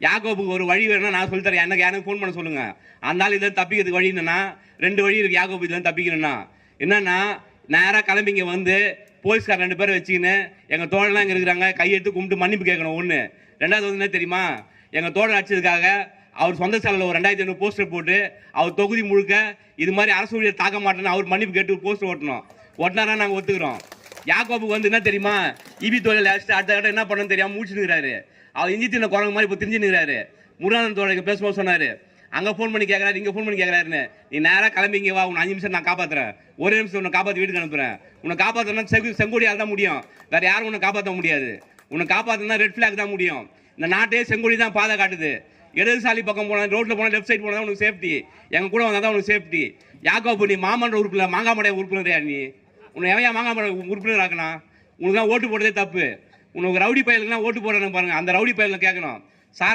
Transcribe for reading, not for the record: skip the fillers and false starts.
யாக்கோபுக்கு ஒரு வழி வேணும்னா நான் சொல்லி தரேன், எனக்கு ஃபோன் பண்ண சொல்லுங்க. அந்த ஆள் இதில் தப்பிக்கிறதுக்கு வழி என்னன்னா 2 வழி இருக்கு. யாக்கோபு இதில் தப்பிக்கணும்னா என்னன்னா, நேராக கிளம்பிங்க வந்து போலீஸ்கார் 2 பேரை வச்சுக்கின்னு எங்கள் தோழலாம் இங்கே இருக்கிறாங்க, கையெடுத்து கும்பிட்டு மன்னிப்பு கேட்கணும். ஒன்று. ரெண்டாவது வந்து என்ன தெரியுமா, எங்கள் தோழர் அடிச்சதுக்காக அவர் சொந்த சாலையில் ஒரு 2500 போஸ்டர் போட்டு அவர் தொகுதி முழுக்க இது மாதிரி அரசு ஊழியர் தாக்க மாட்டேன்னு அவர் மன்னிப்பு கேட்டு போஸ்டர் ஓட்டணும். ஓட்டினாரா நாங்கள் ஒத்துக்கிறோம். யாக்கோபுக்கு வந்து என்ன தெரியுமா, இபி தொழில் அடிச்சுட்டு அடுத்த கட்ட என்ன பண்ணணும்னு தெரியாமல் முடிச்சுருக்கிறாரு. அவர் இஞ்சி தின்ன குரங்கு மாதிரி இப்போ தெரிஞ்சுக்கிறாரு. முருகானந்த தோழருக்கு பேசும்போது சொன்னார், அங்கே ஃபோன் பண்ணி கேட்குறாரு, இங்கே ஃபோன் பண்ணி கேட்குறாருன்னு. நீ நேராக கிளம்பிங்க வா, உன்னை 5 நிமிஷம் நான் காப்பாற்றுறேன், ஒரே நிமிஷம் உன்னை காப்பாற்றி வீட்டுக்கு அனுப்புகிறேன். உன்னை காப்பாற்றணும்னா செங்கோடியால் தான் முடியும், வேறு யாரும் உன்னை காப்பாற்ற முடியாது. உன்னை காப்பாற்றணும்னா ரெட் ஃபிளாக் தான் முடியும். இந்த நாட்டையே செங்கோடி தான் பாதை காட்டுது. இடதுசாலி பக்கம் போனால், ரோட்டில் போனால், லெஃப்ட் சைடு போனால் உனக்கு சேஃப்டி, எங்கள் கூட வந்தால் தான் உனக்கு சேஃப்டி. யாக்கோபு, நீ மாமன்ற உறுப்பினர், மாங்காமடைய உறுப்பினரையா நீ? உன்னை எவையா மாங்காமடைய உறுப்பினர் ஆக்கணும்? உனக்கு தான் ஓட்டு போடுறதே தப்பு. உனக்கு ரவுடி பயிலுக்குலாம் ஓட்டு போடுறேன்னு பாருங்க, அந்த ரவுடி பயிலில் கேட்கணும்.